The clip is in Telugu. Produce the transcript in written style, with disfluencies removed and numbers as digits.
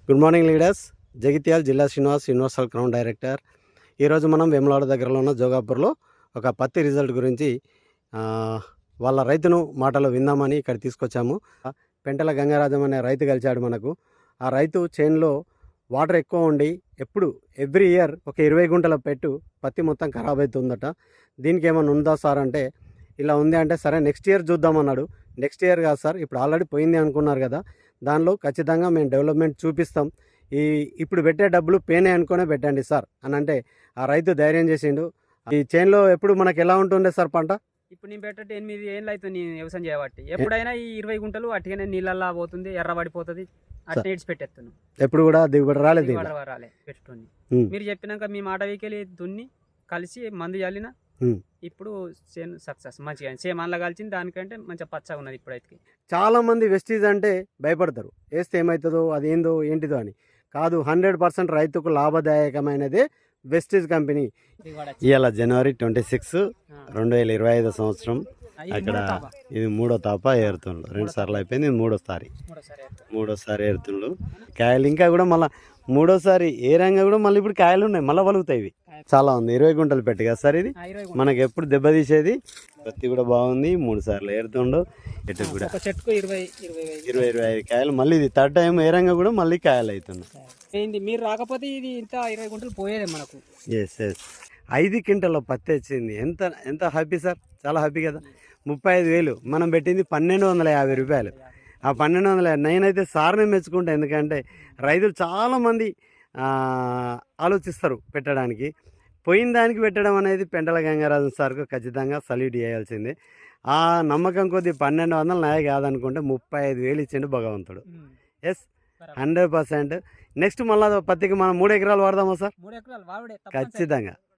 Good morning leaders. జగిత్యాల జిల్లా శ్రీనివాస్ యూనివర్సల్ క్రౌన్ డైరెక్టర్. ఈరోజు మనం వేములవాడ దగ్గరలో ఉన్న జోగాపూర్లో ఒక పత్తి రిజల్ట్ గురించి వాళ్ళ రైతును మాటలు విందామని ఇక్కడ తీసుకొచ్చాము. పెంటల గంగారాజం అనే రైతు కలిశాడు మనకు. ఆ రైతు చేనులో వాటర్ ఎక్కువ ఉండి ఎవ్రీ ఇయర్ ఒక 20 గుంటల పెట్టు పత్తి మొత్తం ఖరాబ్ అవుతుందట. దీనికి ఏమైనా ఉందా సార్ అంటే, ఇలా ఉంది అంటే, సరే నెక్స్ట్ ఇయర్ చూద్దామన్నాడు. నెక్స్ట్ ఇయర్ కాదు సార్, ఇప్పుడు ఆల్రెడీ పోయింది అనుకున్నారు కదా, దానిలో ఖచ్చితంగా మేము డెవలప్మెంట్ చూపిస్తాం. ఇప్పుడు పెట్టే డబ్బులు పేనే అనుకునే పెట్టండి సార్ అని అంటే ఆ రైతు ధైర్యం చేసిండు. ఈ చేనులో ఎప్పుడు మనకు ఎలా ఉంటుండే సార్ పంట? ఇప్పుడు నేను పెట్టే 8 ఏళ్ళు అవుతుంది నేను వ్యవసాయం చేయబట్టి. ఎప్పుడైనా ఈ 20 గుంటలు అట్టిగానే నీళ్ళల్లా పోతుంది, ఎర్రబడిపోతుంది, అట్లా ఇడిచి పెట్టేస్తున్నాను. ఎప్పుడు కూడా దిగుబడి రాలేదు. రాలే పెట్టుకొని మీరు చెప్పినాక మీ మాట వీకెళ్ళి దున్ని కలిసి మందు చల్లిన ఇప్పుడు చేను సక్సెస్ మంచిగా సేమన్లా కలిసింది. దానికంటే మంచిగా పచ్చగా ఉన్నది ఇప్పుడైతే. చాలా మంది వెస్టీజ్ అంటే భయపడతారు, వేస్తే ఏమవుతుందో అది ఏంటిదో అని. కాదు, 100% రైతుకు లాభదాయకమైనదే వెస్టీజ్ కంపెనీ. ఇవాళ January 26, 2025 సంవత్సరం. అక్కడ ఇది 3వ తాప ఏరుతుండ్రు. 2 సార్లు అయిపోయింది, ఇది మూడోసారి ఏరుతుండ్రు. కాయలు ఇంకా కూడా మళ్ళీ మూడోసారి ఏ రంగా కూడా మళ్ళీ ఇప్పుడు కాయలు ఉన్నాయి, మళ్ళీ వలుగుతాయి. ఇవి చాలా ఉంది. 20 గుంటలు పెట్టి కదా సార్ ఇది మనకి ఎప్పుడు దెబ్బతీసేది. పత్తి కూడా బాగుంది. 3 సార్లు ఏరుతుండు. ఎటు కూడా చెట్టుకు 20-25 కాయలు. మళ్ళీ ఇది థర్డ్ టైం ఏ రంగా కూడా మళ్ళీ కాయలు అవుతున్నాయి. మీరు రాకపోతే ఇది ఇంత 20 గుంటలు పోయేది మనకు. ఎస్ 5 క్వింటాల పత్తి వచ్చింది. ఎంత హ్యాపీ సార్, చాలా హ్యాపీ కదా. 35,000 మనం పెట్టింది 1,250 రూపాయలు. ఆ 1,250 నేనైతే సార్ని మెచ్చుకుంటా. ఎందుకంటే రైతులు చాలామంది ఆలోచిస్తారు పెట్టడానికి. పోయిన దానికి పెట్టడం అనేది పెంటల గంగారాజన్ సార్కు ఖచ్చితంగా సల్యూట్ చేయాల్సిందే. ఆ నమ్మకం కొద్ది 1,200 నాయ కాదనుకుంటే 35,000 ఇచ్చిండు భగవంతుడు. ఎస్ 100%. నెక్స్ట్ మళ్ళీ పత్తికి మనం 3 ఎకరాలు వాడదామా సార్? 3 ఎకరాలు ఖచ్చితంగా